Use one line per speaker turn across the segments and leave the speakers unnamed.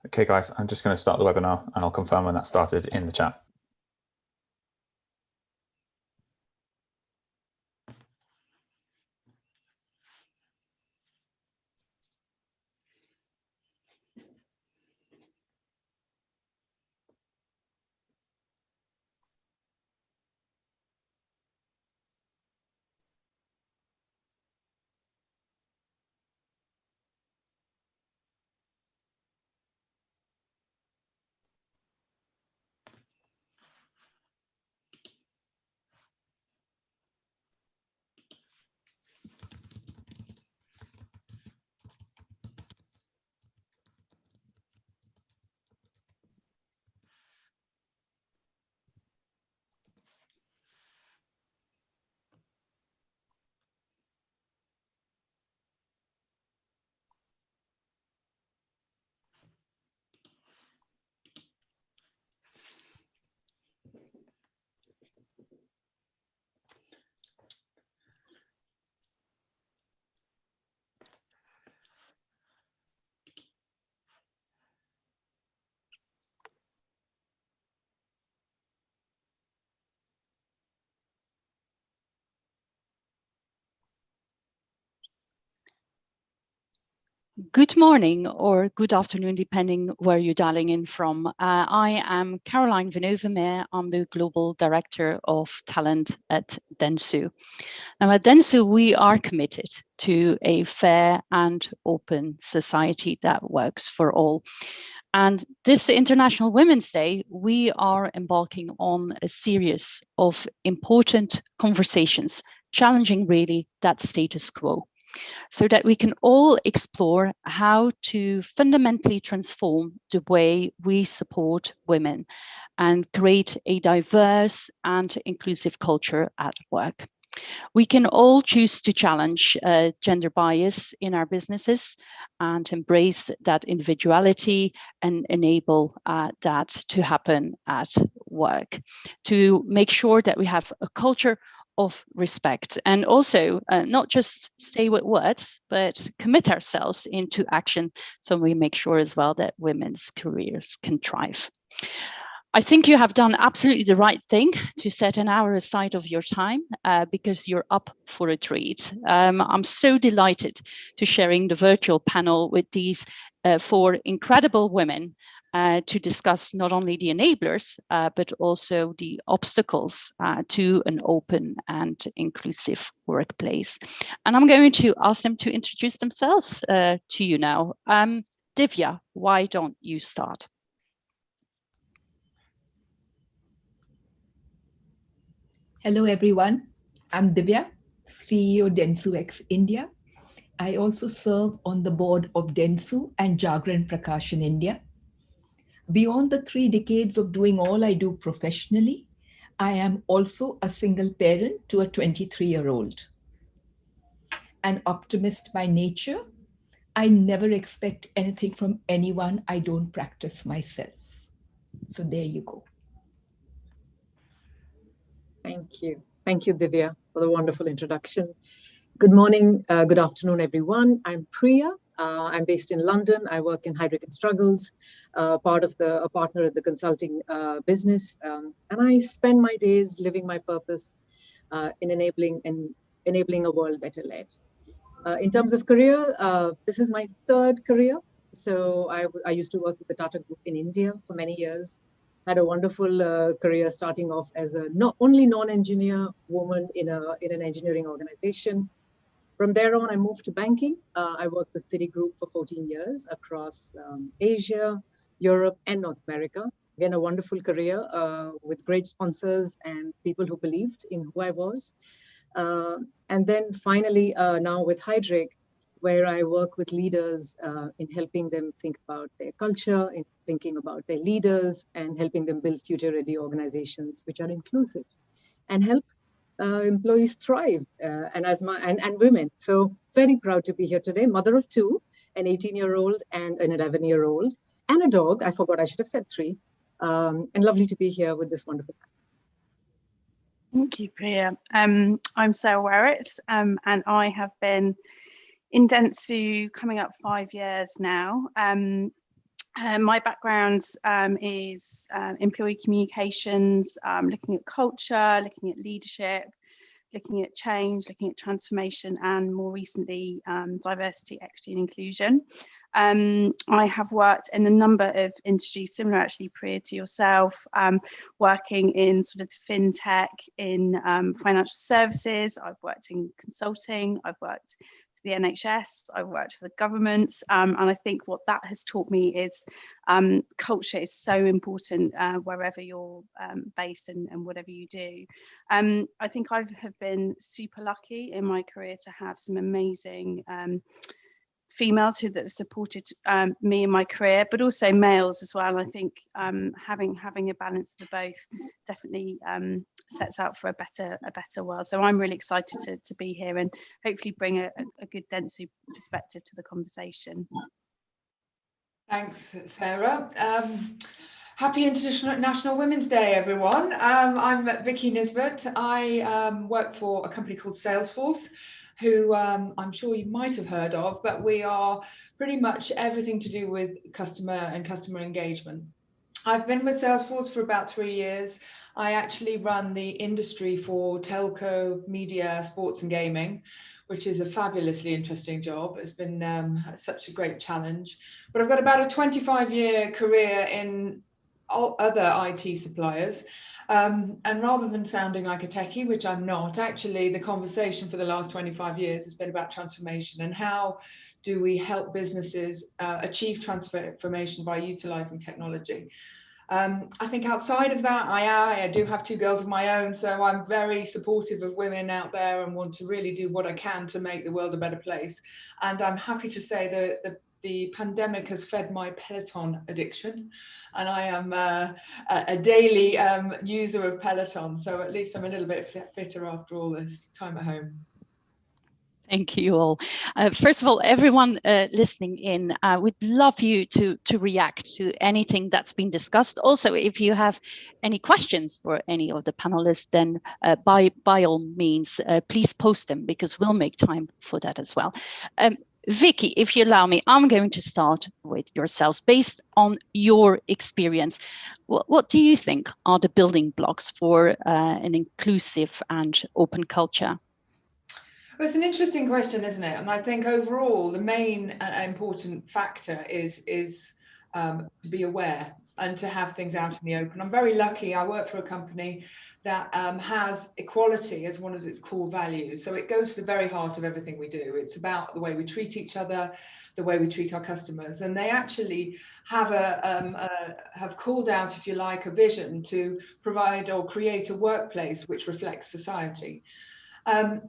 Okay, guys, I'm just going to start the webinar and I'll confirm when that started in the chat.
Good morning or good afternoon, depending where you're dialing in from. I am Caroline Vanovermeire. I'm the Global Director of Talent at dentsu. Now at dentsu, we are committed to a fair and open society that works for all. And this International Women's Day, we are embarking on a series of important conversations, challenging really that status quo, so that we can all explore how to fundamentally transform the way we support women and create a diverse and inclusive culture at work. We can all choose to challenge gender bias in our businesses and embrace that individuality and enable that to happen at work, to make sure that we have a culture of respect, and also not just stay with words, but commit ourselves into action, so we make sure as well that women's careers can thrive. I think you have done absolutely the right thing to set an hour aside of your time because you're up for a treat. I'm so delighted to sharing the virtual panel with these four incredible women to discuss not only the enablers, but also the obstacles to an open and inclusive workplace. And I'm going to ask them to introduce themselves to you now. Divya, why don't you start?
Hello, everyone. I'm Divya, CEO Dentsu X India. I also serve on the board of Dentsu and Jagran Prakashan India. Beyond the 3 decades of doing all I do professionally, I am also a single parent to a 23-year-old. An optimist by nature, I never expect anything from anyone I don't practice myself. So there you go.
Thank you. Thank you, Divya, for the wonderful introduction. Good morning, good afternoon, everyone. I'm Priya. I'm based in London. I work in Heidrick Struggles, a partner at the consulting business. And I spend my days living my purpose in enabling a world better led. In terms of career, this is my 3rd career. So I used to work with the Tata Group in India for many years. Had a wonderful career starting off as a only non-engineer woman in an engineering organization. From there on, I moved to banking. I worked with Citigroup for 14 years across Asia, Europe, and North America. Again, a wonderful career with great sponsors and people who believed in who I was. And then finally, now with Heidrick, where I work with leaders in helping them think about their culture, in thinking about their leaders, and helping them build future-ready organizations which are inclusive and help employees thrive and women. So very proud to be here today. Mother of 2, an 18-year-old and an 11-year-old, and a dog. I forgot, I should have said 3. And lovely to be here with this wonderful panel.
Thank you, Priya. I'm Sara Waretz, and I have been in dentsu coming up 5 years now. My background is employee communications, looking at culture, looking at leadership, looking at change, looking at transformation, and more recently, diversity, equity and inclusion. I have worked in a number of industries, similar actually, Priya, to yourself, working in sort of fintech, in financial services. I've worked in consulting, I've worked for the NHS, I've worked for the government, and I think what that has taught me is culture is so important wherever you're based and whatever you do. I think I have been super lucky in my career to have some amazing females that have supported me in my career, but also males as well. I think having a balance of the both definitely sets out for a better world. So I'm really excited to be here and hopefully bring a good dentsu perspective to the conversation.
Thanks, Sarah. Happy International Women's Day, everyone. I'm Vicki Nisbert. I work for a company called Salesforce, who I'm sure you might have heard of, but we are pretty much everything to do with customer and customer engagement. I've been with Salesforce for about 3 years. I actually run the industry for telco, media, sports and gaming, which is a fabulously interesting job. It's been such a great challenge. But I've got about a 25-year career in all other IT suppliers. And rather than sounding like a techie, which I'm not, actually the conversation for the last 25 years has been about transformation and how do we help businesses achieve transformation by utilizing technology. I think outside of that, I do have 2 girls of my own, so I'm very supportive of women out there and want to really do what I can to make the world a better place. And I'm happy to say that the pandemic has fed my Peloton addiction, and I am a daily user of Peloton, so at least I'm a little bit fitter after all this time at home.
Thank you all. First of all, everyone listening in, we'd love you to react to anything that's been discussed. Also, if you have any questions for any of the panelists, then by all means, please post them, because we'll make time for that as well. Vicky, if you allow me, I'm going to start with yourselves. Based on your experience, what do you think are the building blocks for an inclusive and open culture?
Well, it's an interesting question, isn't it? And I think overall, the main important factor is to be aware and to have things out in the open. I'm very lucky. I work for a company that has equality as one of its core values. So it goes to the very heart of everything we do. It's about the way we treat each other, the way we treat our customers. And they actually have have called out, if you like, a vision to provide or create a workplace which reflects society.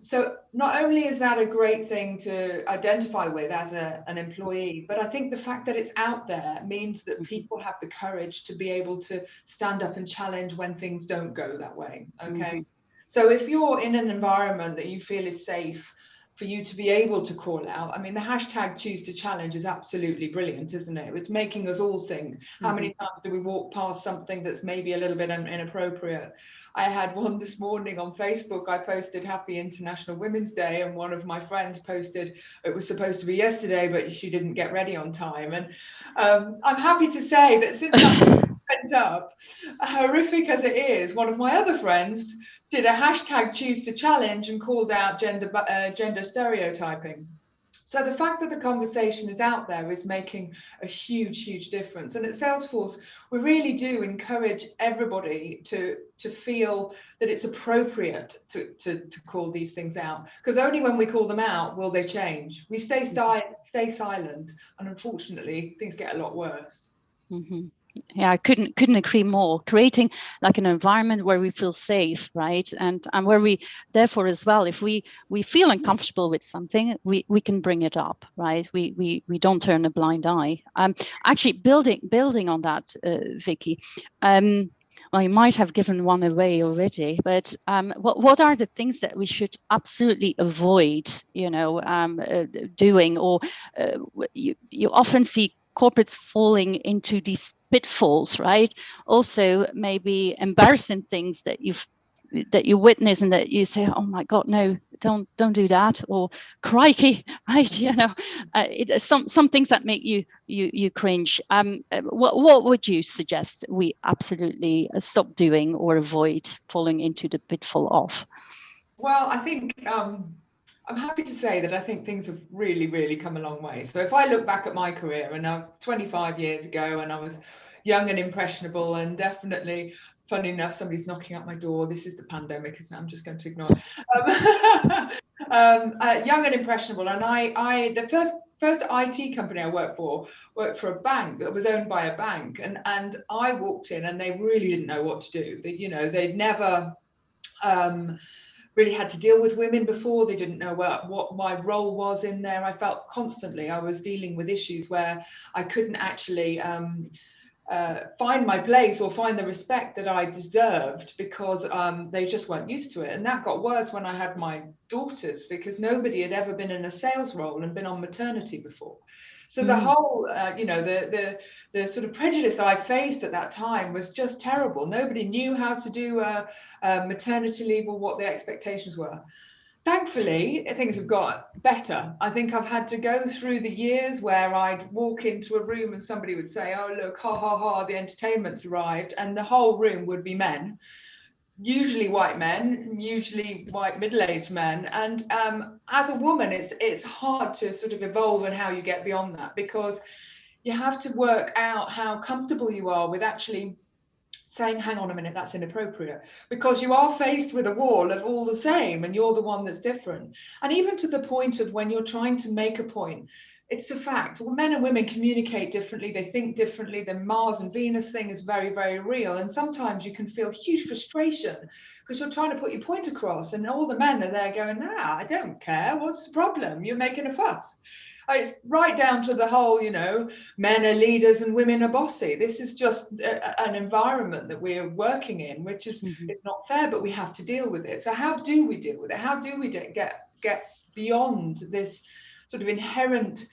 So not only is that a great thing to identify with as an employee, but I think the fact that it's out there means that people have the courage to be able to stand up and challenge when things don't go that way. Okay. So if you're in an environment that you feel is safe for you to be able to call out, I mean, the hashtag choose to challenge is absolutely brilliant, isn't it? It's making us all think. How many times do we walk past something that's maybe a little bit inappropriate? I had one this morning on Facebook. I posted Happy International Women's Day, and one of my friends posted it was supposed to be yesterday, but she didn't get ready on time. And I'm happy to say that since that went up, horrific as it is, one of my other friends did a hashtag choose to challenge and called out gender stereotyping. So the fact that the conversation is out there is making a huge difference. And at Salesforce, we really do encourage everybody to feel that it's appropriate to call these things out, because only when we call them out will they change. We stay silent, and unfortunately, things get a lot worse.
Yeah, I couldn't agree more. Creating like an environment where we feel safe, right? And where we, therefore, as well, if we feel uncomfortable with something, we can bring it up, right? We don't turn a blind eye. Actually, building on that, Vicky. Well, you might have given one away already, but what are the things that we should absolutely avoid, doing? Or you often see corporates falling into these pitfalls, right? Also, maybe embarrassing things that you witness and that you say, oh my God, no, don't do that, or crikey, right? You know, some things that make you cringe. What would you suggest we absolutely stop doing or avoid falling into the pitfall of?
Well, I think I'm happy to say that I think things have really come a long way. So if I look back at my career, and now 25 years ago, and I was young and impressionable, and definitely, funny enough, somebody's knocking at my door. This is the pandemic, isn't it? I'm just going to ignore it. Young and impressionable, and I the first IT company I worked for a bank that was owned by a bank, and I walked in and they really didn't know what to do. They'd never really had to deal with women before. They didn't know what my role was in there. I felt constantly I was dealing with issues where I couldn't actually find my place or find the respect that I deserved, because they just weren't used to it. And that got worse when I had my daughters, because nobody had ever been in a sales role and been on maternity before. So the whole, the sort of prejudice I faced at that time was just terrible. Nobody knew how to do maternity leave or what the expectations were. Thankfully, things have got better. I think I've had to go through the years where I'd walk into a room and somebody would say, oh, look, ha, ha, ha, the entertainment's arrived. And the whole room would be men. Usually white men, usually white middle-aged men, and as a woman, it's hard to sort of evolve and how you get beyond that, because you have to work out how comfortable you are with actually saying, hang on a minute, that's inappropriate, because you are faced with a wall of all the same, and you're the one that's different. And even to the point of when you're trying to make a point, it's a fact. Well, men and women communicate differently. They think differently. The Mars and Venus thing is very real. And sometimes you can feel huge frustration because you're trying to put your point across, and all the men are there going, I don't care. What's the problem? You're making a fuss. It's right down to the whole, men are leaders and women are bossy. This is just an environment that we're working in, which is it's not fair, but we have to deal with it. So how do we deal with it? How do we get beyond this sort of inherent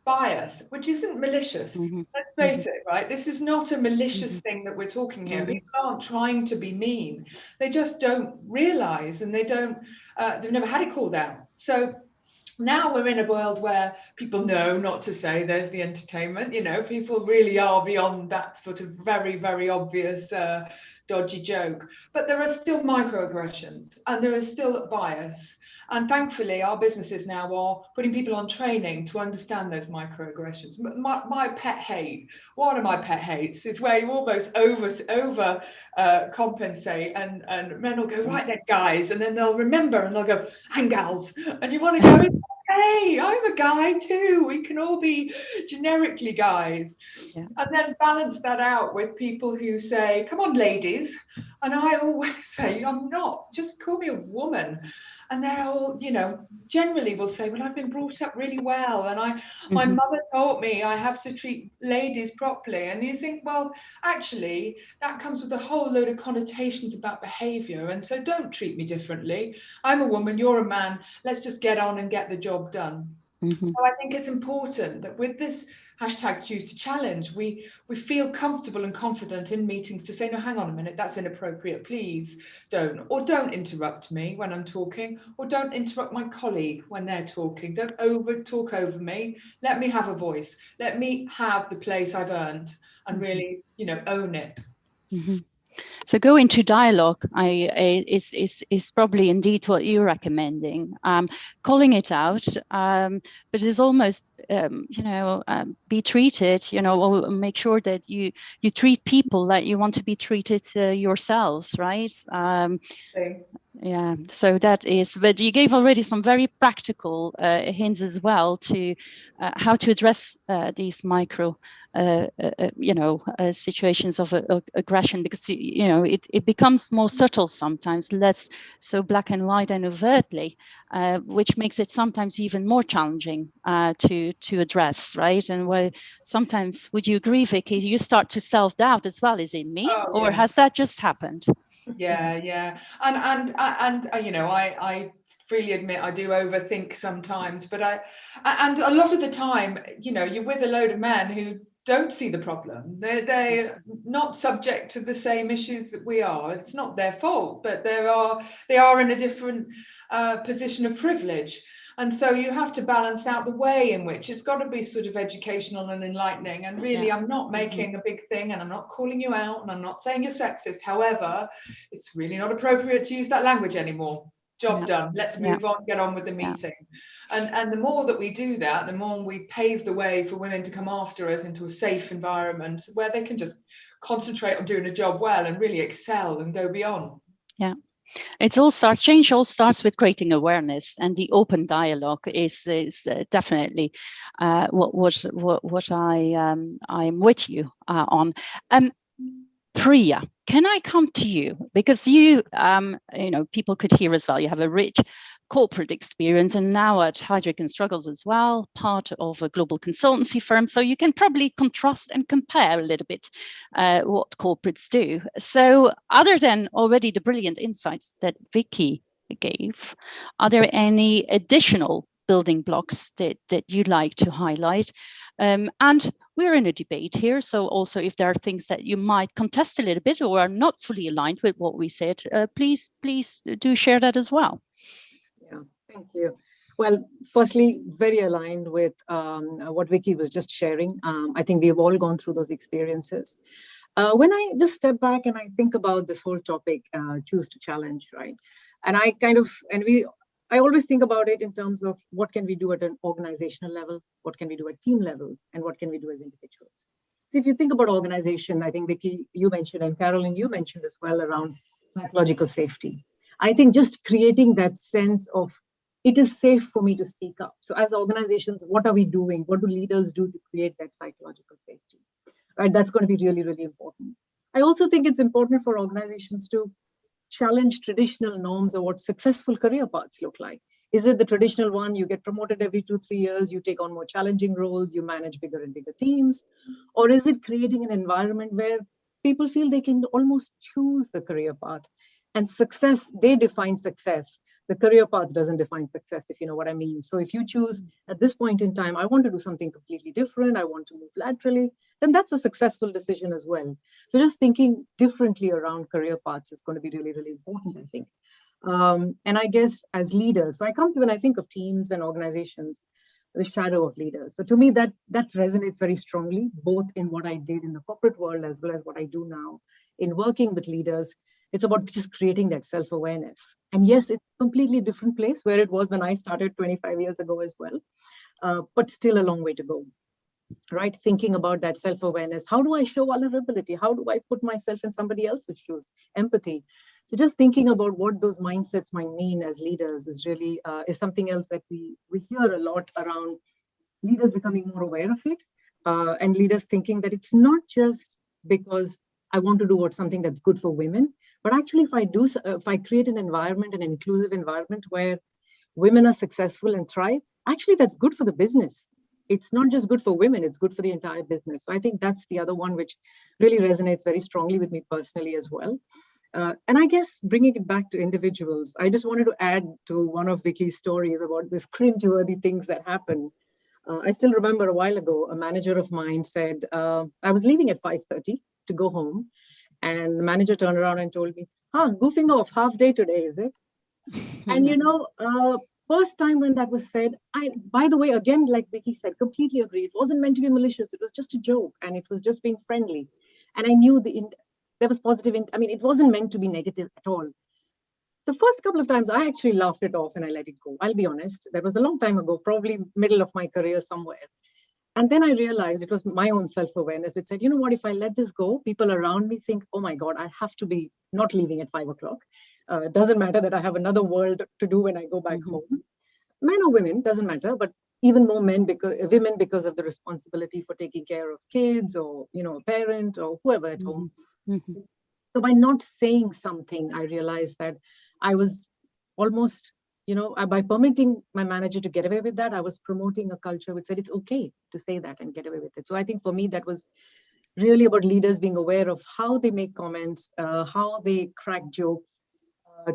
bias, which isn't malicious? Let's face it, right? This is not a malicious thing that we're talking here. People aren't trying to be mean. They just don't realize, and they've never had it called out. So now we're in a world where people know not to say there's the entertainment. People really are beyond that sort of very obvious dodgy joke. But there are still microaggressions, and there is still bias. And thankfully, our businesses now are putting people on training to understand those microaggressions. My pet hate, one of my pet hates, is where you almost over compensate, and men will go, right then, guys, and then they'll remember and they'll go, and gals, and you want to go, hey, I'm a guy too. We can all be generically guys. Yeah. And then balance that out with people who say, come on, ladies. And I always say, I'm not, just call me a woman. And they're all, generally will say, well, I've been brought up really well. And my mother taught me I have to treat ladies properly. And you think, well, actually, that comes with a whole load of connotations about behavior. And so don't treat me differently. I'm a woman, you're a man. Let's just get on and get the job done. So I think it's important that with this hashtag choose to challenge, we feel comfortable and confident in meetings to say, no, hang on a minute, that's inappropriate, please don't. Or don't interrupt me when I'm talking, or don't interrupt my colleague when they're talking. Don't talk over me. Let me have a voice. Let me have the place I've earned and really, own it.
So go into dialogue is probably indeed what you're recommending. Calling it out, but it's almost be treated. Or make sure that you treat people like you want to be treated yourselves, right? Yeah. So that is. But you gave already some very practical hints as well to how to address these micro. Situations of aggression, because it becomes more subtle sometimes, less so black and white and overtly, which makes it sometimes even more challenging to address, right? And where sometimes, would you agree, Vicky, you start to self-doubt as well? Is it me, or has that just happened?
Yeah, and I freely admit I do overthink sometimes, but and a lot of the time, you're with a load of men who
don't see the problem. They're not subject to the same issues that we are. It's not their fault, but they are in a different position of privilege. And so you have to balance out the way in which it's got to be sort of educational and enlightening. And really, I'm not making a big thing, and I'm not calling you out, and I'm not saying you're sexist. However, it's really not appropriate to use that language anymore. Job done. Let's move on, get on with the meeting. And the more that we do that, the more we pave the way for women to come after us into a safe environment where they can just concentrate on doing a job well and really excel and go beyond.
Yeah. Change all starts with creating awareness, and the open dialogue is definitely what I'm with you on. Priya, can I come to you, because you people could hear as well, you have a rich corporate experience, and now at Heidrick Struggles as well, part of a global consultancy firm. So you can probably contrast and compare a little bit what corporates do. So other than already the brilliant insights that Vicky gave, are there any additional building blocks that you'd like to highlight? And we're in a debate here, so also if there are things that you might contest a little bit or are not fully aligned with what we said, please do share that as well.
Yeah, thank you. Well, firstly, very aligned with what Vicky was just sharing. I think we've all gone through those experiences. When I just step back and I think about this whole topic, choose to challenge, right? And I always think about it in terms of what can we do at an organizational level, what can we do at team levels, and what can we do as individuals. So if you think about organization, I think Vicky, you mentioned, and Carolyn, you mentioned as well around psychological safety. I think just creating that sense of it is safe for me to speak up. So as organizations, what are we doing? What do leaders do to create that psychological safety? Right, that's going to be really, really important. I also think it's important for organizations to challenge traditional norms of what successful career paths look like. Is it the traditional one, you get promoted every 2-3 years, you take on more challenging roles, you manage bigger and bigger teams? Or is it creating an environment where people feel they can almost choose the career path? And success, they define success. The career path doesn't define success, if you know what I mean. So if you choose at this point in time, I want to do something completely different, I want to move laterally, then that's a successful decision as well. So just thinking differently around career paths is going to be really, really important, I think. And I guess as leaders, when I think of teams and organizations, the shadow of leaders. So to me, that resonates very strongly, both in what I did in the corporate world as well as what I do now in working with leaders. It's about just creating that self-awareness. And yes, it's a completely different place where it was when I started 25 years ago as well, but still a long way to go, right? Thinking about that self-awareness. How do I show vulnerability? How do I put myself in somebody else's shoes? Empathy. So just thinking about what those mindsets might mean as leaders is really is something else that we hear a lot around leaders becoming more aware of it, and leaders thinking that it's not just because I want to do something that's good for women, but actually if I create an environment, an inclusive environment where women are successful and thrive, actually that's good for the business. It's not just good for women, it's good for the entire business. So I think that's the other one which really resonates very strongly with me personally as well. And I guess bringing it back to individuals, I just wanted to add to one of Vicky's stories about this cringe-worthy things that happen. I still remember a while ago, a manager of mine said, I was leaving at 5:30 to go home. And the manager turned around and told me, goofing off, half day today, is it? And first time when that was said, by the way, again, like Vicky said, completely agree. It wasn't meant to be malicious. It was just a joke and it was just being friendly. And I knew there was positive. It wasn't meant to be negative at all. The first couple of times I actually laughed it off and I let it go. I'll be honest. That was a long time ago, probably middle of my career somewhere. And then I realized it was my own self-awareness. It said, you know what, if I let this go, people around me think, oh my God, I have to be not leaving at 5 o'clock. It doesn't matter that I have another world to do when I go back home. Men or women, doesn't matter, but even more women because of the responsibility for taking care of kids or, a parent or whoever at home. So by not saying something, I realized that I was almost, by permitting my manager to get away with that, I was promoting a culture which said it's okay to say that and get away with it. So I think for me, that was really about leaders being aware of how they make comments, how they crack jokes,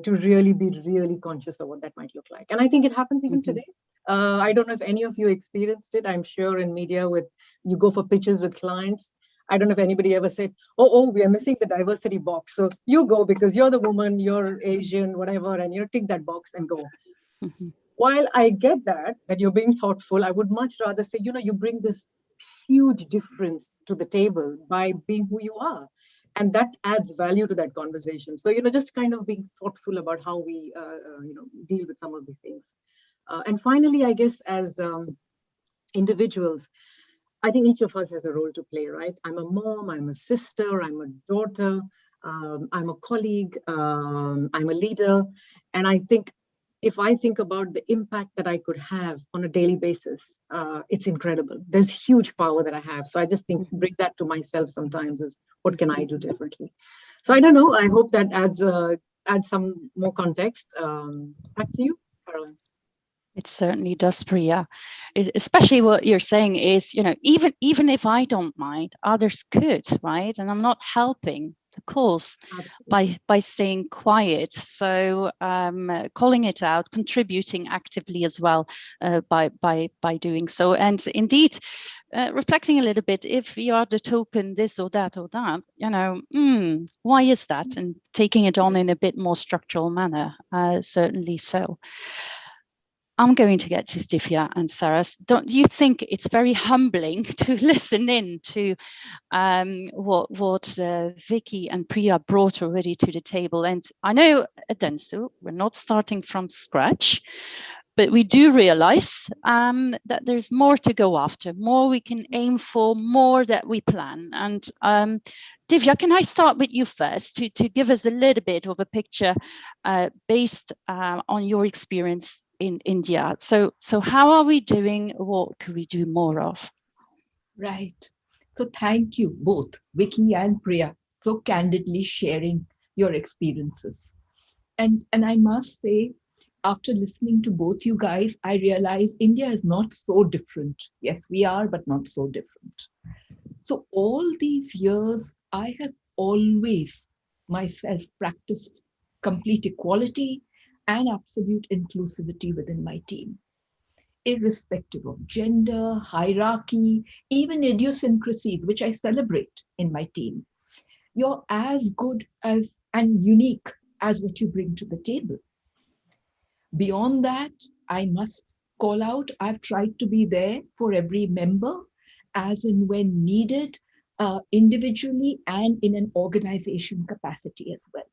to really be really conscious of what that might look like. And I think it happens even today. I don't know if any of you experienced it. I'm sure in media, you go for pitches with clients. I don't know if anybody ever said, oh, we are missing the diversity box. So you go because you're the woman, you're Asian, whatever, and you tick that box and go. Mm-hmm. While I get that you're being thoughtful, I would much rather say, you bring this huge difference to the table by being who you are. And that adds value to that conversation. So, just kind of being thoughtful about how we, deal with some of these things. And finally, I guess as individuals, I think each of us has a role to play, right? I'm a mom, I'm a sister, I'm a daughter, I'm a colleague, I'm a leader. And I think if I think about the impact that I could have on a daily basis, it's incredible. There's huge power that I have. So I just think bring that to myself sometimes is what can I do differently? So I don't know. I hope that adds some more context. Back to you, Caroline.
It certainly does, Priya. Especially what you're saying is, even if I don't mind, others could, right? And I'm not helping the cause by staying quiet. So calling it out, contributing actively as well by doing so. And indeed, reflecting a little bit, if you are the token this or that, why is that? And taking it on in a bit more structural manner, certainly so. I'm going to get to Divya and Sara. Don't you think it's very humbling to listen in to what Vicky and Priya brought already to the table? And I know at dentsu, we're not starting from scratch, but we do realize that there's more to go after, more we can aim for, more that we plan. And Divya, can I start with you first to give us a little bit of a picture based on your experience in India? So how are we doing? What could we do more of?
Right. So thank you both, Vicky and Priya, so candidly sharing your experiences. And I must say, after listening to both you guys, I realize India is not so different. Yes, we are, but not so different. So all these years, I have always myself practiced complete equality and absolute inclusivity within my team, irrespective of gender, hierarchy, even idiosyncrasies, which I celebrate in my team. You're as good as and unique as what you bring to the table. Beyond that, I must call out, I've tried to be there for every member as and when needed, individually and in an organization capacity as well.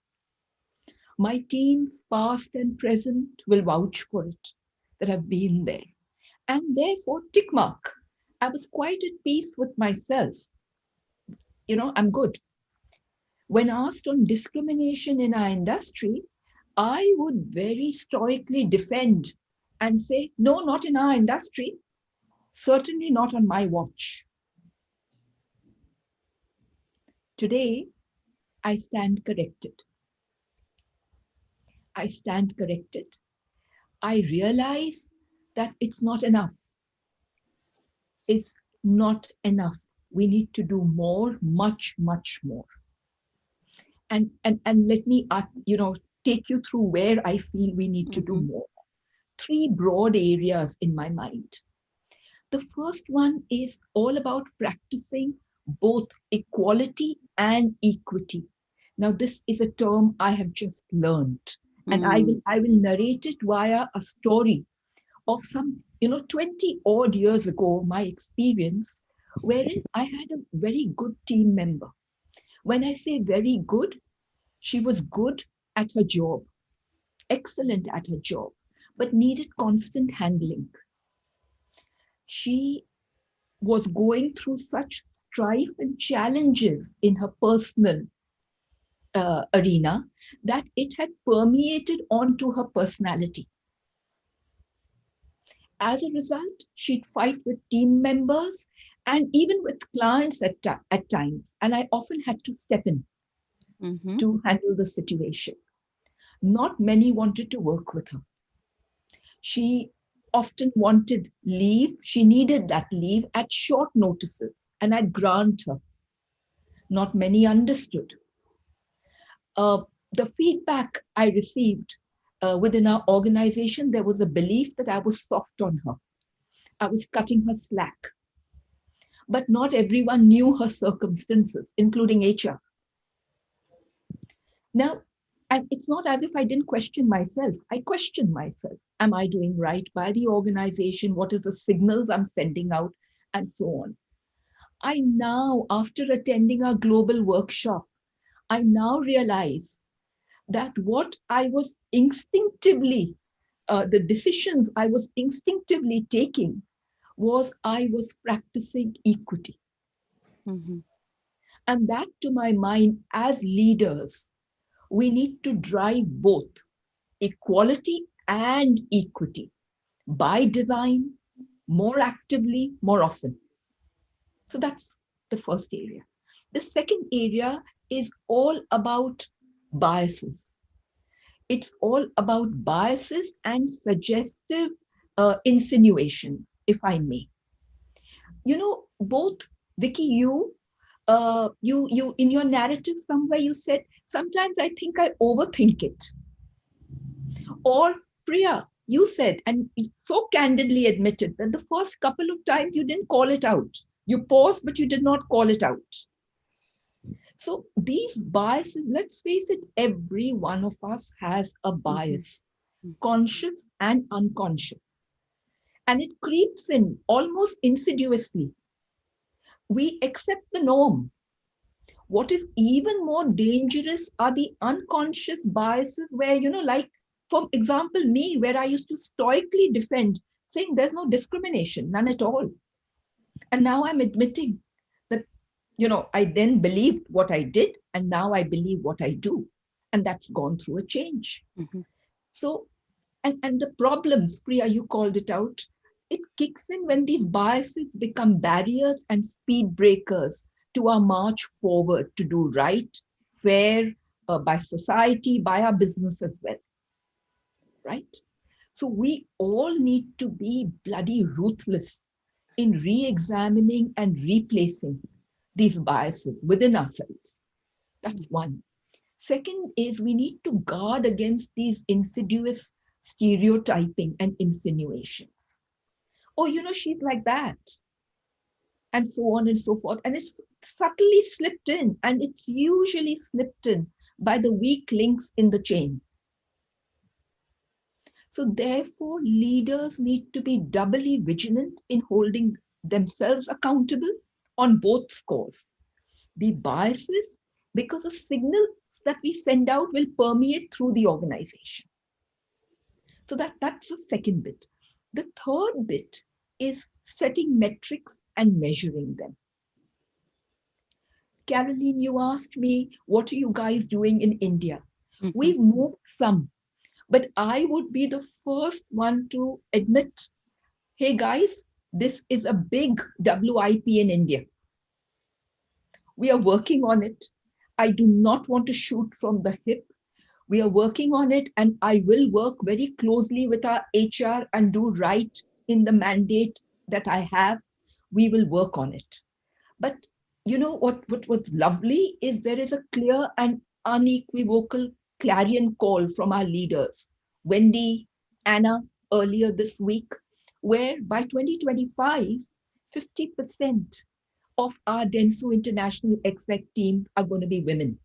My team, past and present, will vouch for it, that I've been there. And therefore, tick mark. I was quite at peace with myself. I'm good. When asked on discrimination in our industry, I would very stoically defend and say, no, not in our industry. Certainly not on my watch. Today, I stand corrected. I stand corrected. I realize that it's not enough. It's not enough. We need to do more, much, much more. And let me, take you through where I feel we need to do more. 3 broad areas in my mind. The first one is all about practicing both equality and equity. Now, this is a term I have just learned, and I will narrate it via a story of some, 20 odd years ago, my experience, wherein I had a very good team member. When I say very good, she was good at her job, excellent at her job, but needed constant handling. She was going through such strife and challenges in her personal arena that it had permeated onto her personality. As a result, she'd fight with team members and even with clients at times. And I often had to step in to handle the situation. Not many wanted to work with her. She often wanted leave. She needed that leave at short notices, and I'd grant her. Not many understood. The feedback I received within our organization, there was a belief that I was soft on her. I was cutting her slack. But not everyone knew her circumstances, including HR. Now, and it's not as if I didn't question myself. I questioned myself. Am I doing right by the organization? What are the signals I'm sending out? And so on. I now, after attending our global workshop, I now realize that what I was instinctively, the decisions I was instinctively taking was I was practicing equity.
Mm-hmm.
And that, to my mind, as leaders, we need to drive both equality and equity by design, more actively, more often. So that's the first area. The second area is all about biases. It's all about biases and suggestive insinuations, if I may. You know, both Vicky, you in your narrative somewhere you said, sometimes I think I overthink it. Or Priya, you said, and so candidly admitted that the first couple of times you didn't call it out. You paused, but you did not call it out. So these biases, let's face it, every one of us has a bias, conscious and unconscious. And it creeps in almost insidiously. We accept the norm. What is even more dangerous are the unconscious biases where, you know, like, for example, me, where I used to stoically defend, saying there's no discrimination, none at all. And now I'm admitting that, you know, I then believed what I did, and now I believe what I do. And that's gone through a change. Mm-hmm. So, and the problems, Priya, you called it out, it kicks in when these biases become barriers and speed breakers to our march forward to do right, fair, by society, by our business as well, right? So we all need to be bloody ruthless in re-examining and replacing these biases within ourselves. That's one. Second is we need to guard against these insidious stereotyping and insinuations. Oh, you know, she's like that. And so on and so forth. And it's subtly slipped in, and it's usually slipped in by the weak links in the chain. So therefore, leaders need to be doubly vigilant in holding themselves accountable on both scores. The biases, because the signals that we send out will permeate through the organization. So that's the second bit. The third bit is setting metrics and measuring them. Caroline, you asked me, what are you guys doing in India? Mm-hmm. We've moved some, but I would be the first one to admit, hey guys, this is a big WIP in India. We are working on it. I do not want to shoot from the hip. We are working on it, and I will work very closely with our HR and do right in the mandate that I have. We will work on it. But you know what's lovely is there is a clear and unequivocal clarion call from our leaders, Wendy, Anna, earlier this week, where by 2025, 50% of our dentsu international exec team are going to be women.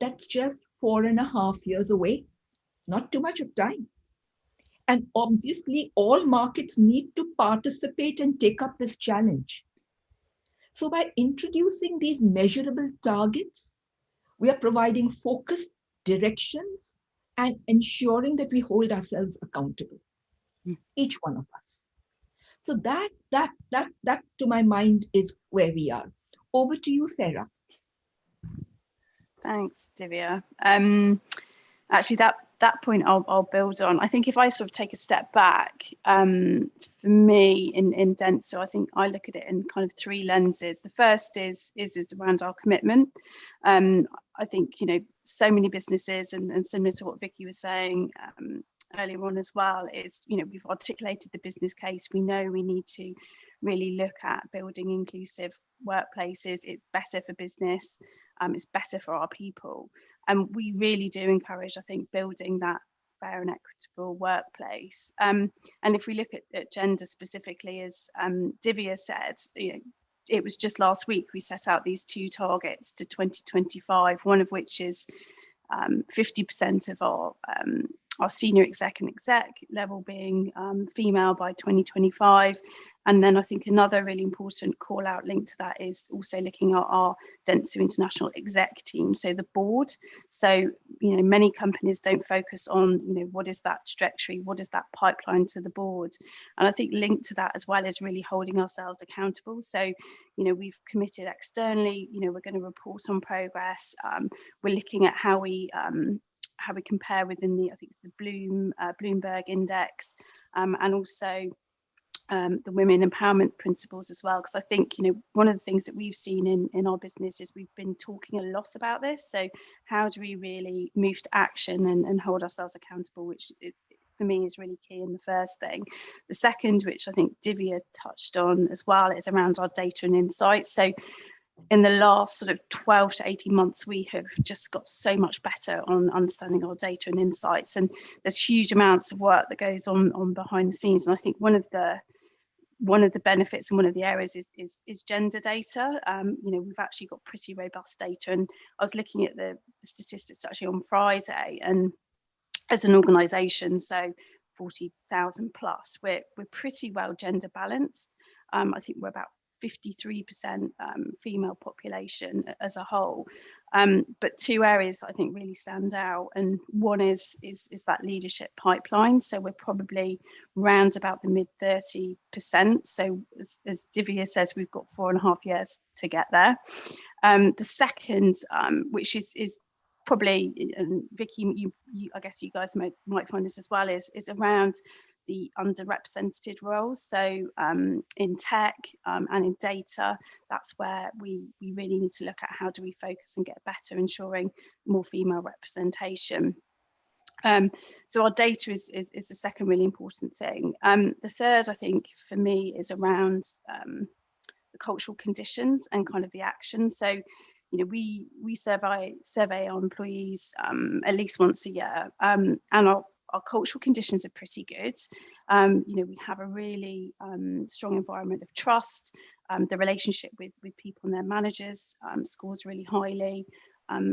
That's just 4.5 years away, not too much of time. And obviously, all markets need to participate and take up this challenge. So by introducing these measurable targets, we are providing focused directions and ensuring that we hold ourselves accountable, each one of us. So that to my mind is where we are. Over to you, Sara.
Thanks, Divya. Actually, that point I'll build on. I think if I sort of take a step back, for me in dentsu, I think I look at it in kind of three lenses. The first is around our commitment. I think, you know, so many businesses, and similar to what Vicky was saying earlier on as well, is, you know, we've articulated the business case. We know we need to really look at building inclusive workplaces. It's better for business. It's better for our people. And we really do encourage, I think, building that fair and equitable workplace. And if we look at gender specifically, as Divya said, it was just last week we set out these 2 targets to 2025, one of which is 50% of our senior exec and exec level being female by 2025. And then I think another really important call out link to that is also looking at our dentsu international exec team, so the board. So many companies don't focus on what is that trajectory, what is that pipeline to the board, and I think linked to that as well is really holding ourselves accountable. So we've committed externally, we're going to report on progress. We're looking at how we compare within the, I think it's the Bloomberg index, and also the women empowerment principles as well, because I think one of the things that we've seen in our business is we've been talking a lot about this. So how do we really move to action and hold ourselves accountable, which for me is really key in the first thing. The second, which I think Divya touched on as well, is around our data and insights. So in the last sort of 12 to 18 months, we have just got so much better on understanding our data and insights, and there's huge amounts of work that goes on behind the scenes. And I think one of the benefits and one of the areas is gender data. We've actually got pretty robust data, and I was looking at the statistics actually on Friday, and as an organisation, so 40,000 plus, we're pretty well gender balanced. I think we're about 53% female population as a whole, but 2 areas that I think really stand out, and one is that leadership pipeline. So we're probably round about the mid 30%. So as Divya says, we've got 4.5 years to get there. The second, which is probably, and Vicky, I guess you guys might find this as well, is around the underrepresented roles. So in tech and in data, that's where we really need to look at how do we focus and get better, ensuring more female representation. So our data is the second really important thing. The third, I think, for me is around the cultural conditions and kind of the action. So we survey our employees at least once a year, and our cultural conditions are pretty good. We have a really strong environment of trust. The relationship with people and their managers scores really highly.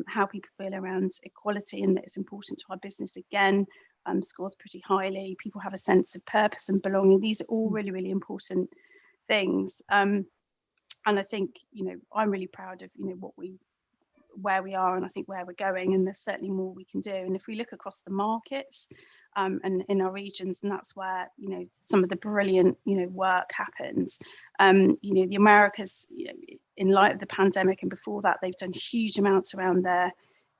How people feel around equality and that it's important to our business, again, scores pretty highly. People have a sense of purpose and belonging. These are all really, really important things. And I think, I'm really proud of, where we are, and I think where we're going, and there's certainly more we can do. And if we look across the markets and in our regions, and that's where some of the brilliant work happens. The Americas, in light of the pandemic and before that, they've done huge amounts around their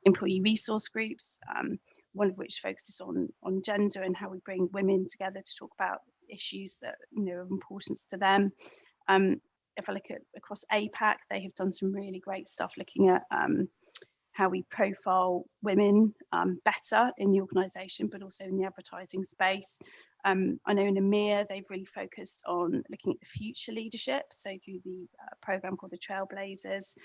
employee resource groups, one of which focuses on gender and how we bring women together to talk about issues that are of importance to them. If I look at across APAC, they have done some really great stuff looking at how we profile women better in the organisation, but also in the advertising space. I know in EMEA, they've really focused on looking at the future leadership, so through the programme called the Trailblazers.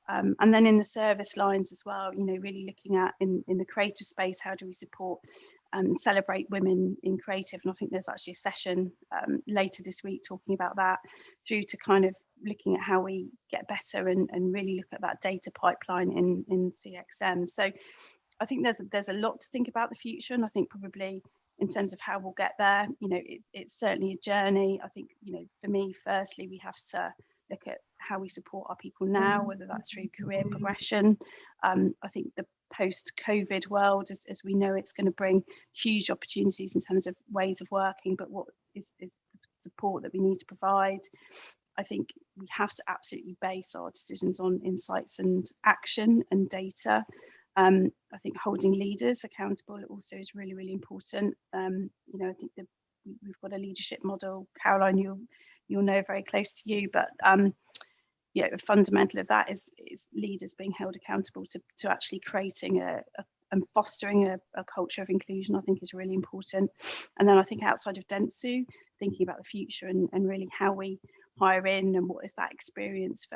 And then in the service lines as well, really looking at in the creative space, how do we support and celebrate women in creative? And I think there's actually a session later this week talking about that, through to kind of looking at how we get better and really look at that data pipeline in CXM. So I think there's a lot to think about the future, and I think probably in terms of how we'll get there, it's certainly a journey. I think, for me, firstly, we have to look at how we support our people now, whether that's through career progression. I think the post-COVID world, as we know, it's going to bring huge opportunities in terms of ways of working, but what is the support that we need to provide? I think we have to absolutely base our decisions on insights and action and data. I think holding leaders accountable also is really, really important. I think we've got a leadership model, Caroline, you'll know, very close to you, but a fundamental of that is leaders being held accountable to actually creating and fostering a culture of inclusion, I think is really important. And then I think outside of dentsu, thinking about the future and really how we hire in and what is that experience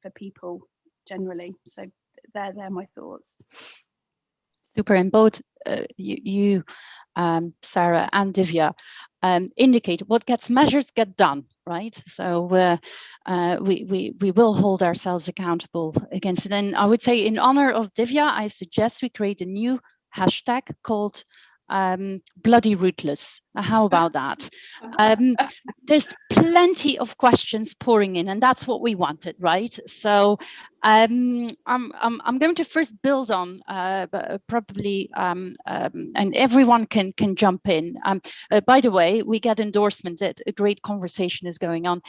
for people generally. So they're my thoughts.
Super. And both you Sara and Divya, indicate what gets measured get done, right? So we will hold ourselves accountable against it. And I would say, in honor of Divya, I suggest we create a new hashtag called bloody rootless. How about that? There's plenty of questions pouring in, and that's what we wanted, right? So I'm going to first build on probably, and everyone can jump in. By the way, we get endorsements that a great conversation is going on.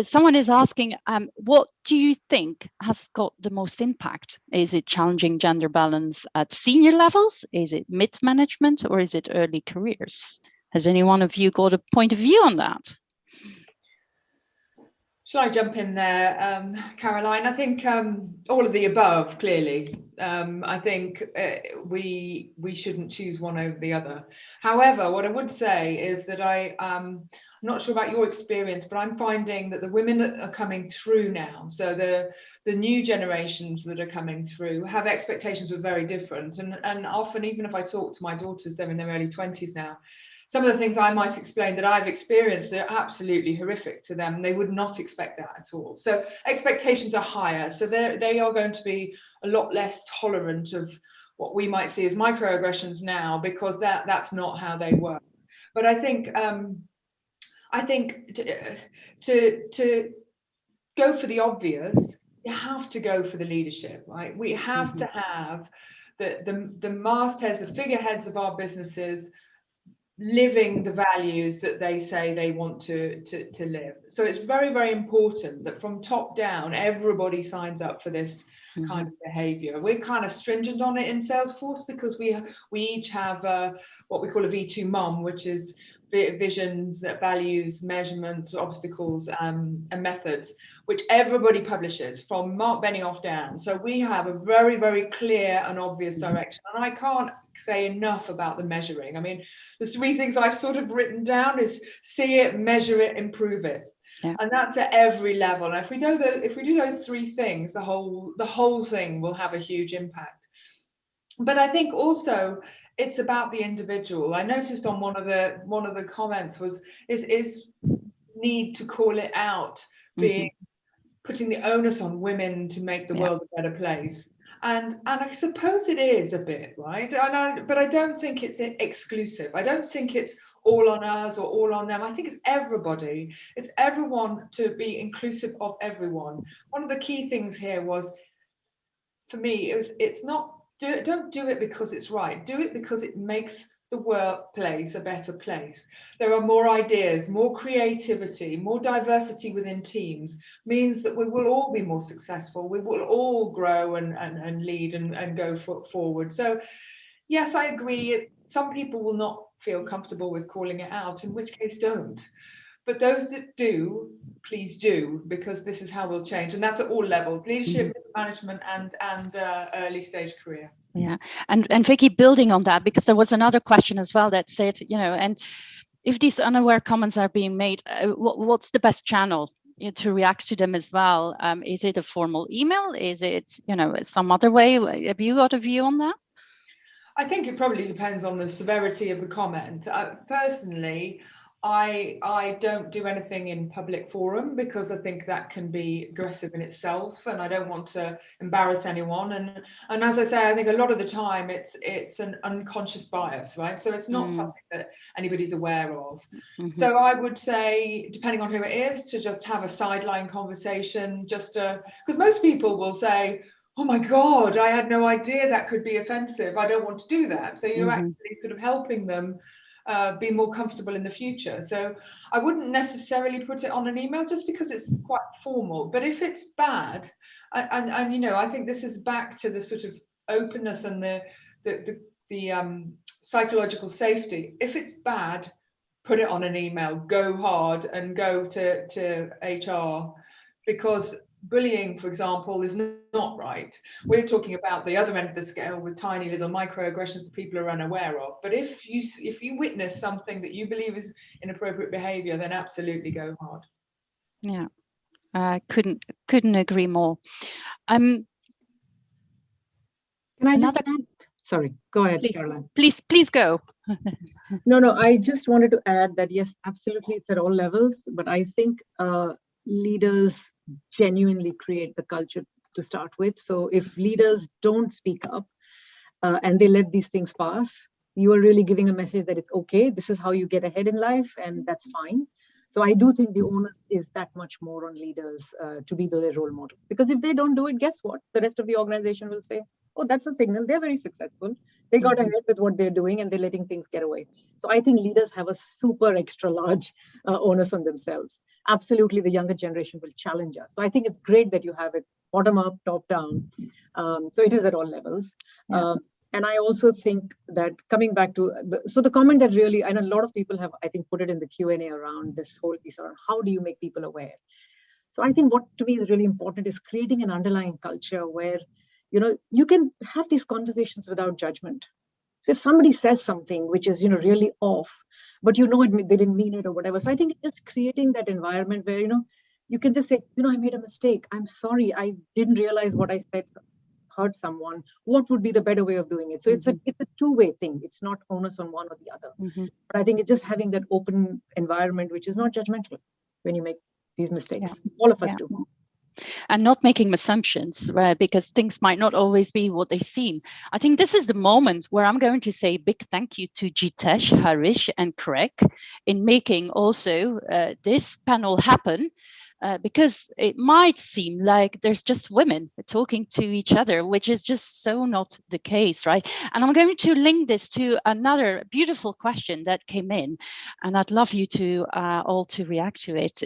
Someone is asking, what do you think has got the most impact? Is it challenging gender balance at senior levels? Is it mid-management, or is it early careers? Has any one of you got a point of view on that?
Shall I jump in there, Caroline? I think all of the above, clearly. I think we shouldn't choose one over the other. However, what I would say is that I'm not sure about your experience, but I'm finding that the women that are coming through now, so the new generations that are coming through, have expectations that are very different. And often, even if I talk to my daughters, they're in their early 20s now, some of the things I might explain that I've experienced, they're absolutely horrific to them. They would not expect that at all. So expectations are higher. So they are going to be a lot less tolerant of what we might see as microaggressions now, because that's not how they work. But I think to go for the obvious, you have to go for the leadership, right? We have to have the mastheads, the figureheads of our businesses living the values that they say they want to live. So it's very, very important that from top down, everybody signs up for this kind of behavior. We're kind of stringent on it in Salesforce, because we each have what we call a V2 MOM, which is visions, values, measurements, obstacles, and methods, which everybody publishes from Mark Benioff down. So we have a very, very clear and obvious direction. And I can't say enough about the measuring. I mean, the three things I've sort of written down is see it, measure it, improve it. Yeah. And that's at every level. And if we do those three things, the whole thing will have a huge impact. But I think also it's about the individual. I noticed on one of the comments is need to call it out, being putting the onus on women to make the world a better place. And I suppose it is a bit, right? But I don't think it's exclusive. I don't think it's all on us or all on them. I think it's everybody. It's everyone, to be inclusive of everyone. One of the key things here was, for me, it's not, don't do it because it's right. Do it because it makes the workplace a better place. There are more ideas, more creativity, more diversity within teams, means that we will all be more successful. We will all grow and lead and go forward. So yes, I agree. Some people will not feel comfortable with calling it out, in which case don't. But those that do, please do, because this is how we'll change. And that's at all levels: leadership, management, and early stage career.
Yeah, and Vicky, building on that, because there was another question as well that said, and if these unaware comments are being made, what's the best channel to react to them as well? Is it a formal email? Is it, some other way? Have you got a view on that?
I think it probably depends on the severity of the comment. Personally, I don't do anything in public forum, because I think that can be aggressive in itself, and I don't want to embarrass anyone. And as I say, I think a lot of the time it's an unconscious bias, right? So it's not something that anybody's aware of. So I would say, depending on who it is, to just have a sideline conversation, because most people will say, oh my God, I had no idea that could be offensive. I don't want to do that. So you're actually sort of helping them be more comfortable in the future. So I wouldn't necessarily put it on an email, just because it's quite formal. But if it's bad, and I think this is back to the sort of openness and the psychological safety. If it's bad, put it on an email, go hard and go to HR, because bullying, for example, is not right. We're talking about the other end of the scale with tiny little microaggressions that people are unaware of. But if you witness something that you believe is inappropriate behavior, then absolutely go hard.
Yeah, I couldn't agree more.
Can I just add? Sorry, go ahead, Caroline.
Please go.
No, I just wanted to add that, yes, absolutely, it's at all levels, but I think leaders genuinely create the culture to start with. So if leaders don't speak up and they let these things pass, you are really giving a message that it's okay, this is how you get ahead in life, and that's fine. So I do think the onus is that much more on leaders to be their role model. Because if they don't do it, guess what? The rest of the organization will say, oh, that's a signal. They're very successful. They got ahead with what they're doing and they're letting things get away. So I think leaders have a super extra large onus on themselves. Absolutely, the younger generation will challenge us. So I think it's great that you have it bottom up, top down. So it is at all levels.
Yeah.
And I also think that coming back to the comment that really, I know a lot of people have, I think, put it in the Q&A around this whole piece around how do you make people aware? So I think what to me is really important is creating an underlying culture where, you can have these conversations without judgment. So if somebody says something which is, really off, but they didn't mean it or whatever. So I think it's just creating that environment where, you can just say, I made a mistake. I'm sorry. I didn't realize what I said hurt someone. What would be the better way of doing it? So it's a two-way thing. It's not onus on one or the other. But I think it's just having that open environment, which is not judgmental when you make these mistakes. Yeah. All of us do.
And not making assumptions, right? Because things might not always be what they seem. I think this is the moment where I'm going to say big thank you to Jitesh, Harish, and Craig in making also this panel happen. Because it might seem like there's just women talking to each other, which is just so not the case, right? And I'm going to link this to another beautiful question that came in, and I'd love you to all to react to it,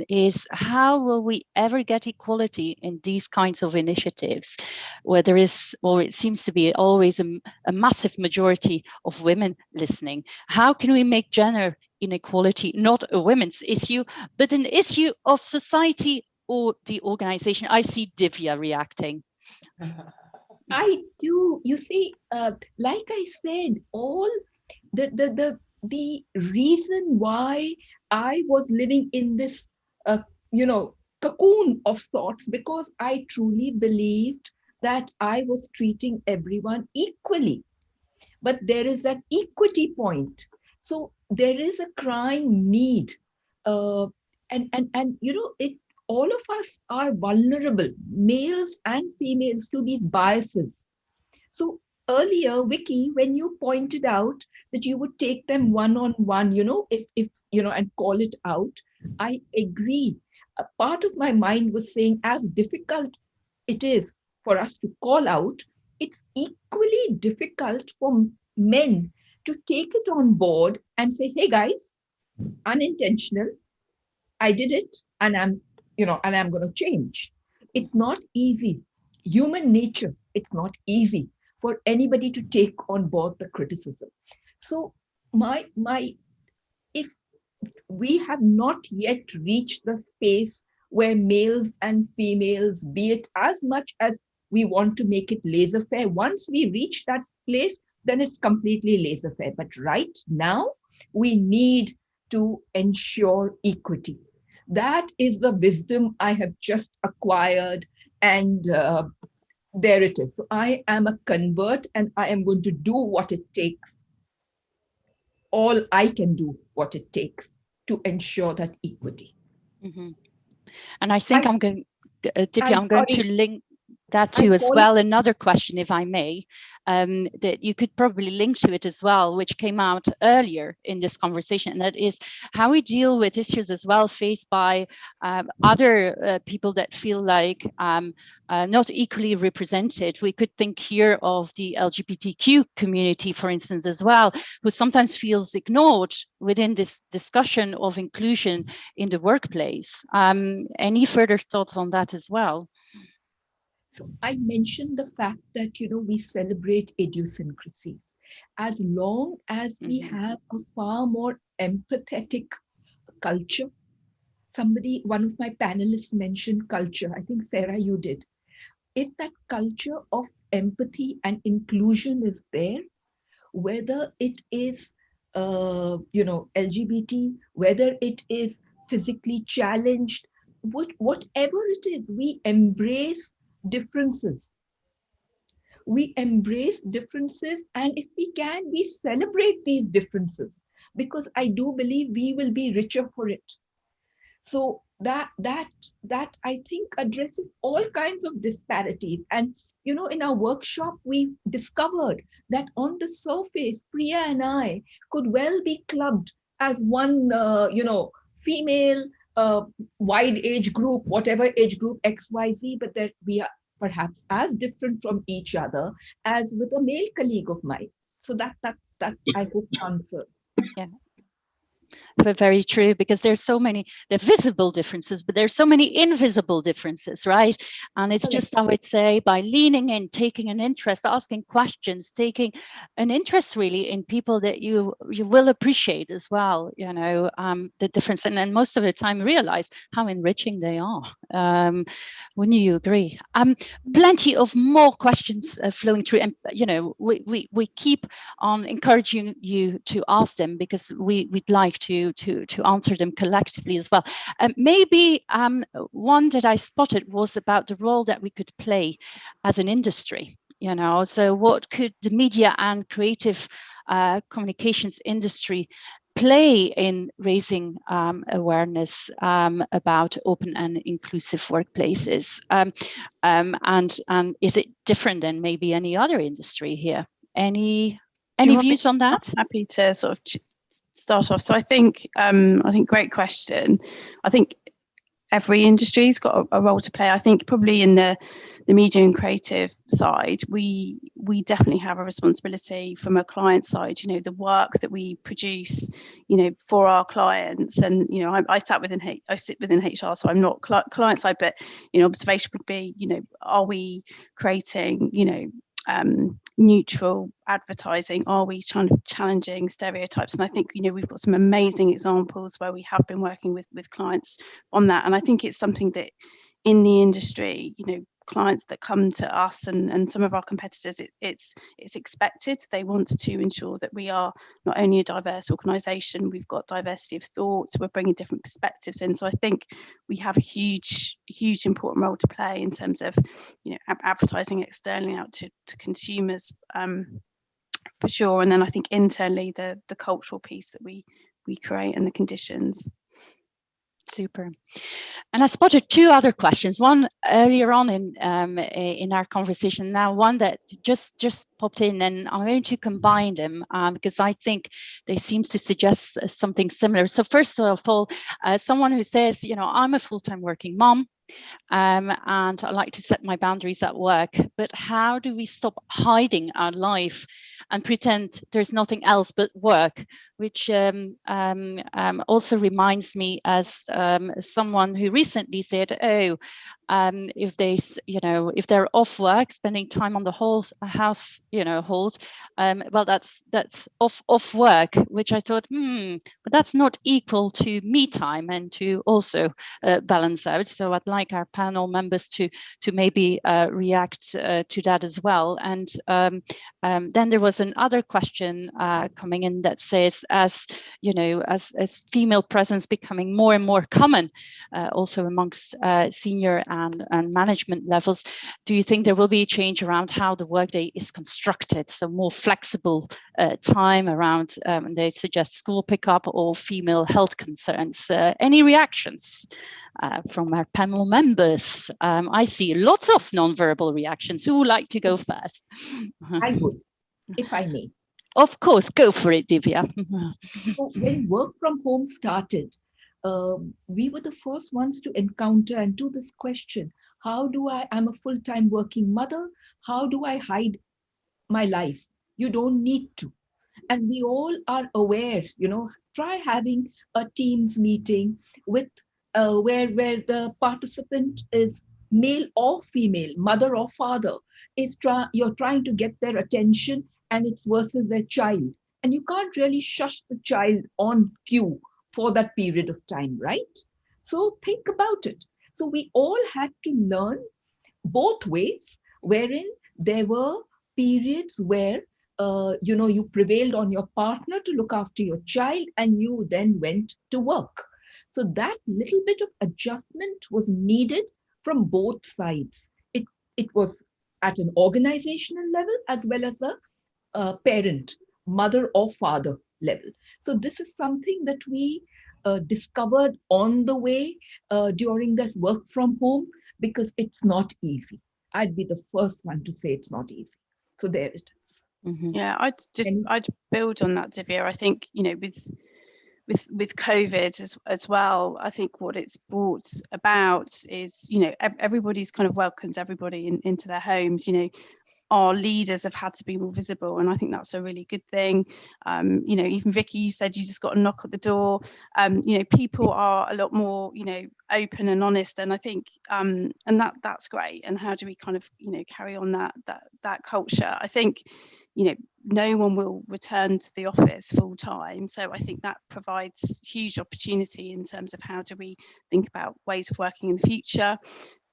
is how will we ever get equality in these kinds of initiatives where there is, or it seems to be always a massive majority of women listening? How can we make gender inequality not a women's issue, but an issue of society or the organization? I see Divya reacting.
I do. You see, like I said, all the reason why I was living in this, cocoon of sorts, because I truly believed that I was treating everyone equally. But there is that equity point. So there is a crying need. And all of us are vulnerable, males and females, to these biases. So earlier, Vicky, when you pointed out that you would take them one-on-one, if and call it out, I agree. A part of my mind was saying, as difficult it is for us to call out, it's equally difficult for men to take it on board and say, hey guys, unintentional, I did it, and I'm going to change. It's not easy. Human nature, it's not easy for anybody to take on board the criticism. So if we have not yet reached the space where males and females, be it as much as we want to make it laissez-faire, once we reach that place, then it's completely laissez-faire. But right now, we need to ensure equity. That is the wisdom I have just acquired, and there it is. So I am a convert, and I am going to do what it takes. All I can do what it takes to ensure that equity.
Mm-hmm. And I think I'm going to link that to as well another question, if I may, that you could probably link to it as well, which came out earlier in this conversation, and that is how we deal with issues as well faced by other people that feel like not equally represented. We could think here of the LGBTQ community, for instance, as well, who sometimes feels ignored within this discussion of inclusion in the workplace. Any further thoughts on that as well?
So I mentioned the fact that, we celebrate idiosyncrasies. As long as we have a far more empathetic culture, one of my panelists mentioned culture. I think, Sarah, you did. If that culture of empathy and inclusion is there, whether it is, LGBT, whether it is physically challenged, whatever it is, we embrace differences. we embrace differences, and if we can, we celebrate these differences, because I do believe we will be richer for it. So that I think addresses all kinds of disparities. And in our workshop, we discovered that on the surface, Priya and I could well be clubbed as one, female, wide age group, whatever age group XYZ, but that we are perhaps as different from each other as with a male colleague of mine. So that I hope answers.
Yeah. But very true, because there's so many, they're visible differences, but there's so many invisible differences, right? And it's just, I would say, by leaning in, taking an interest, asking questions, taking an interest really in people that you will appreciate as well, the difference, and then most of the time realize how enriching they are. Wouldn't you agree? Plenty of more questions flowing through, and we keep on encouraging you to ask them, because we'd like to answer them collectively as well. Maybe one that I spotted was about the role that we could play as an industry. So what could the media and creative communications industry play in raising awareness about open and inclusive workplaces? And is it different than maybe any other industry here? Any views on that?
I'm happy to sort of start off. So I think great question. I think every industry's got a role to play. I think probably in the media and creative side, we definitely have a responsibility from a client side. The work that we produce, for our clients, and I sit within HR, so I'm not client side, but observation would be, are we creating, neutral advertising? Are we trying to challenging stereotypes? And I think we've got some amazing examples where we have been working with clients on that. And I think it's something that in the industry, clients that come to us and some of our competitors, it's expected. They want to ensure that we are not only a diverse organisation, we've got diversity of thought, we're bringing different perspectives in. So I think we have a huge important role to play in terms of advertising externally out to consumers, for sure. And then I think internally the cultural piece that we create and the conditions.
Super. And I spotted two other questions. One earlier on in our conversation. Now one that just popped in, and I'm going to combine them because I think they seem to suggest something similar. So first of all, someone who says, I'm a full-time working mom. And I like to set my boundaries at work, but how do we stop hiding our life and pretend there's nothing else but work? Which also reminds me as someone who recently said, if they're off work, spending time on the household, well, that's off work, which I thought, but that's not equal to me time and to also balance out. So I'd like our panel members to maybe react to that as well. And then there was another question coming in that says, as female presence becoming more and more common, also amongst senior and management levels, do you think there will be a change around how the workday is constructed? So more flexible time around, they suggest school pickup or female health concerns. Any reactions from our panel members? I see lots of non-verbal reactions. Who would like to go first?
I would, if I may.
Of course, go for it, Divya.
So when work from home started, we were the first ones to encounter and do this question: I'm a full-time working mother, how do I hide my life? You don't need to. And we all are aware, try having a Teams meeting with where the participant is male or female, mother or father, you're trying to get their attention, and it's versus their child. And you can't really shush the child on cue for that period of time, right? So think about it. So we all had to learn both ways, wherein there were periods where you prevailed on your partner to look after your child, and you then went to work. So that little bit of adjustment was needed from both sides. It was at an organizational level as well as a parent, mother or father level. So this is something that we discovered on the way during that work from home, because it's not easy. I'd be the first one to say it's not easy. So there it is.
Mm-hmm.
Yeah, I'd build on that, Divya. I think, you know, with COVID as well, I think what it's brought about is, you know, everybody's kind of welcomed everybody into their homes. You know, our leaders have had to be more visible, and I think that's a really good thing. You know, even Vicky, you said you just got a knock at the door. You know, people are a lot more, you know, open and honest, and I think and that's great. And how do we kind of, you know, carry on that culture? I think, you know, no one will return to the office full time, so I think that provides huge opportunity in terms of how do we think about ways of working in the future.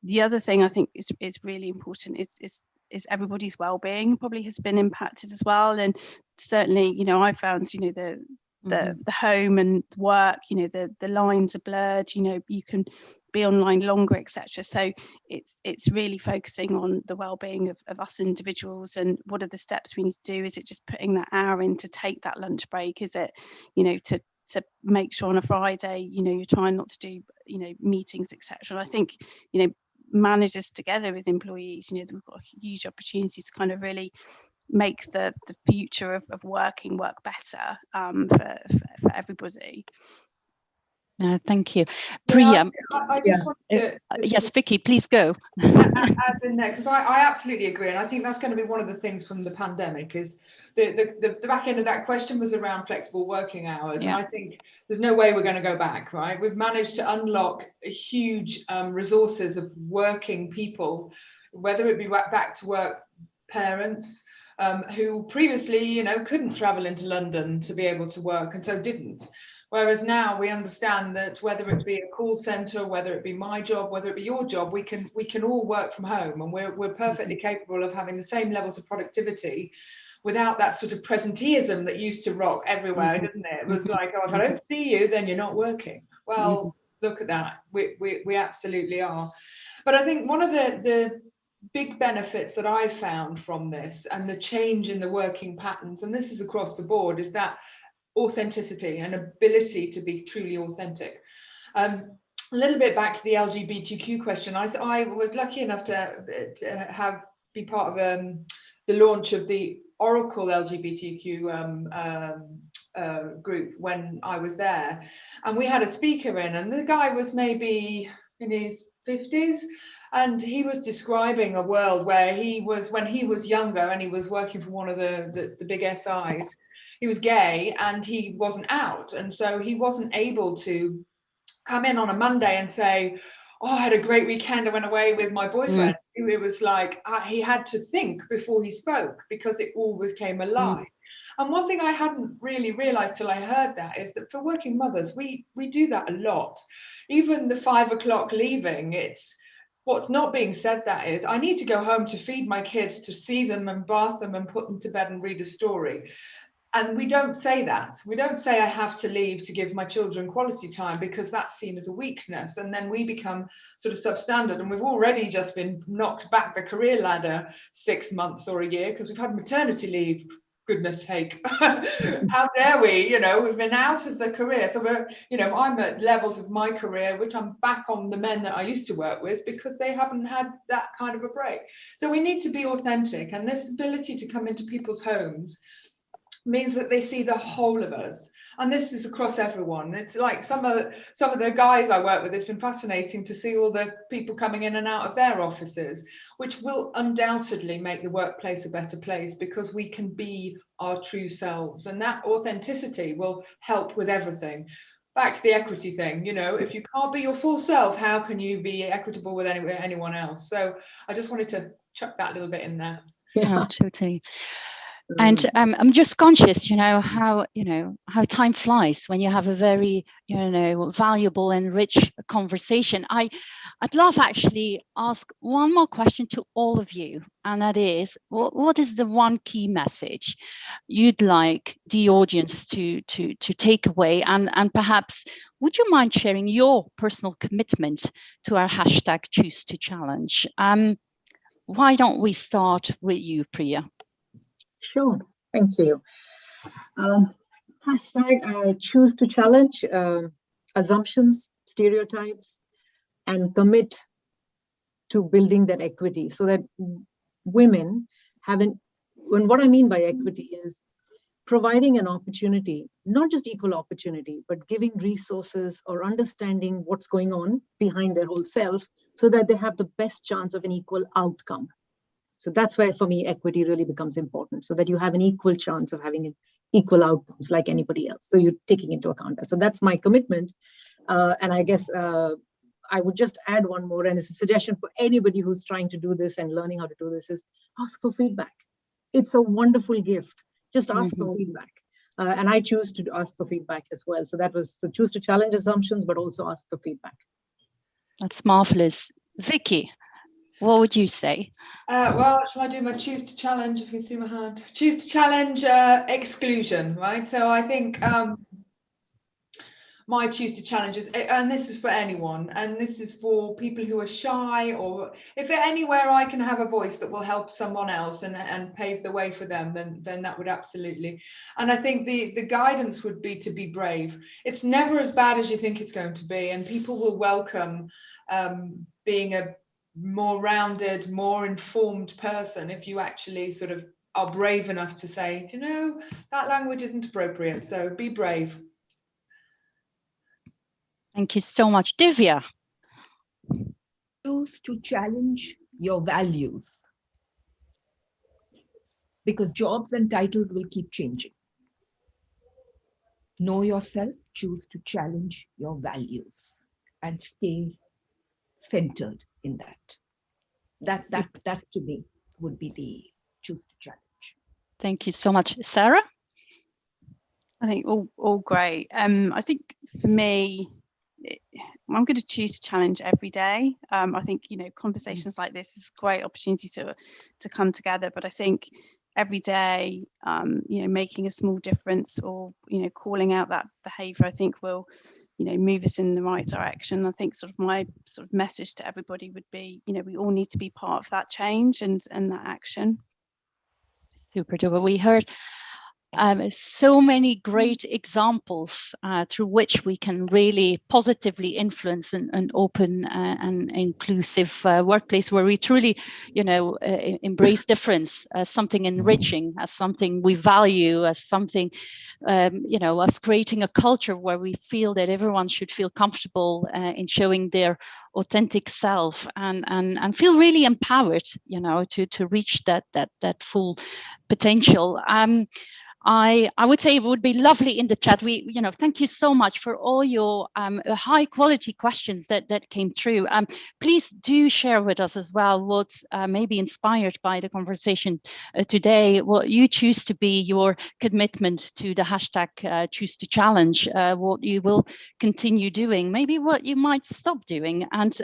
The other thing I think is really important is everybody's well-being probably has been impacted as well. And certainly, you know, I found, you know, the home and work, you know, the lines are blurred, you know, you can be online longer, etc. So it's really focusing on the well-being of us individuals, and what are the steps we need to do. Is it just putting that hour in to take that lunch break? Is it, you know, to make sure on a Friday, you know, you're trying not to do, you know, meetings, etc. And I think, you know, managers together with employees, you know, we've got a huge opportunity to kind of really make the future of work better for everybody.
Thank you. Priya.
I just want to,
yes, Vicky, please go.
Add in there, because I absolutely agree, and I think that's going to be one of the things from the pandemic is the back end of that question was around flexible working hours. Yeah. And I think there's no way we're going to go back, right? We've managed to unlock a huge resources of working people, whether it be back to work parents who previously, you know, couldn't travel into London to be able to work, and so didn't. Whereas now we understand that whether it be a call center, whether it be my job, whether it be your job, we can all work from home, and we're perfectly capable of having the same levels of productivity without that sort of presenteeism that used to rock everywhere, didn't it? It was like, oh, if I don't see you, then you're not working. Well, look at that. We absolutely are. But I think one of the big benefits that I've found from this and the change in the working patterns, and this is across the board, is that authenticity and ability to be truly authentic. A little bit back to the LGBTQ question. I was lucky enough to be part of the launch of the Oracle LGBTQ group when I was there, and we had a speaker in, and the guy was maybe in his 50s, and he was describing a world where he was, when he was younger and he was working for one of the big SIs, he was gay and he wasn't out, and so he wasn't able to come in on a Monday and say, oh, I had a great weekend, I went away with my boyfriend. It was like he had to think before he spoke, because it always came alive. And one thing I hadn't really realized till I heard that is that for working mothers, we do that a lot. Even the 5 o'clock leaving, it's what's not being said, that is, I need to go home to feed my kids, to see them and bath them and put them to bed and read a story. And we don't say that. We don't say I have to leave to give my children quality time, because that's seen as a weakness. And then we become sort of substandard, and we've already just been knocked back the career ladder 6 months or a year because we've had maternity leave. Goodness sake, how dare we? You know, we've been out of the career. So we're, you know, I'm at levels of my career which I'm back on the men that I used to work with, because they haven't had that kind of a break. So we need to be authentic, and this ability to come into people's homes means that they see the whole of us, and this is across everyone. It's like some of the guys I work with, it's been fascinating to see all the people coming in and out of their offices, which will undoubtedly make the workplace a better place, because we can be our true selves, and that authenticity will help with everything. Back to the equity thing, you know, if you can't be your full self, how can you be equitable with anyone else? So I just wanted to chuck that little bit in there.
Yeah, totally. And I'm just conscious, you know, how time flies when you have a very, you know, valuable and rich conversation. I'd love actually ask one more question to all of you, and that is, what is the one key message you'd like the audience to take away, and perhaps would you mind sharing your personal commitment to our hashtag Choose to Challenge? why don't we start with you, Priya?
Sure, thank you. Hashtag choose to challenge assumptions, stereotypes, and commit to building that equity so that women have when what I mean by equity is providing an opportunity, not just equal opportunity, but giving resources or understanding what's going on behind their whole self so that they have the best chance of an equal outcome. So that's where, for me, equity really becomes important, so that you have an equal chance of having equal outcomes like anybody else. So you're taking into account that. So that's my commitment. And I guess I would just add one more, and it's a suggestion for anybody who's trying to do this and learning how to do this, is ask for feedback. It's a wonderful gift. Just ask for feedback. And I choose to ask for feedback as well. So that was, so choose to challenge assumptions, but also ask for feedback.
That's marvelous. Vicky, what would you say?
Well, shall I do my choose to challenge, if you see my hand? Choose to challenge exclusion, right? So I think my choose to challenge is, and this is for anyone, and this is for people who are shy, or if anywhere I can have a voice that will help someone else and pave the way for them, then that would absolutely. And I think the guidance would be to be brave. It's never as bad as you think it's going to be, and people will welcome being a more rounded, more informed person if you actually sort of are brave enough to say, you know, that language isn't appropriate, so be brave.
Thank you so much. Divya.
Choose to challenge your values, because jobs and titles will keep changing. Know yourself, choose to challenge your values, and stay centered in that. That to me would be the choose to challenge.
Thank you so much. Sara?
I think all great. I think for me, I'm going to choose to challenge every day. I think, you know, conversations like this is a great opportunity to come together, but I think every day, you know, making a small difference, or, you know, calling out that behavior, I think will, you know, move us in the right direction. I think sort of my sort of message to everybody would be, you know, we all need to be part of that change and that action.
Super duper. We heard so many great examples through which we can really positively influence an open and inclusive workplace where we truly, you know, embrace difference as something enriching, as something we value, as something, you know, us creating a culture where we feel that everyone should feel comfortable in showing their authentic self and feel really empowered, you know, to reach that full potential. I would say it would be lovely in the chat. We, you know, thank you so much for all your high quality questions that came through. Please do share with us as well what may be inspired by the conversation today, what you choose to be your commitment to the hashtag choose to challenge, what you will continue doing, maybe what you might stop doing. And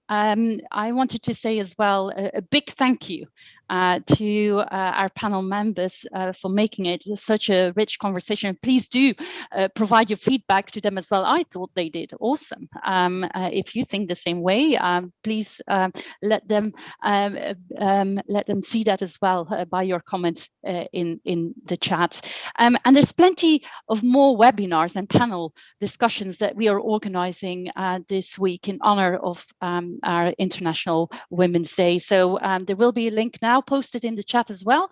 I wanted to say as well a big thank you to our panel members for making it such a rich conversation. Please do provide your feedback to them as well. I thought they did awesome. If you think the same way, please let them see that as well by your comments in the chat. And there's plenty of more webinars and panel discussions that we are organizing this week in honor of our International Women's Day. So there will be a link now posted in the chat as well,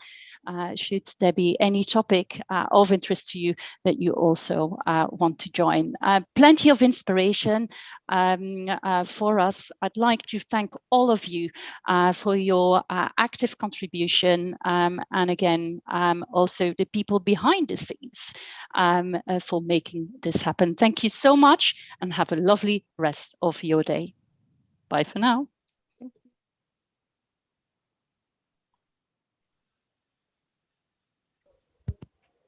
should there be any topic of interest to you that you also want to join. Plenty of inspiration for us. I'd like to thank all of you for your active contribution, and again, also the people behind the scenes for making this happen. Thank you so much and have a lovely rest of your day. Bye for now.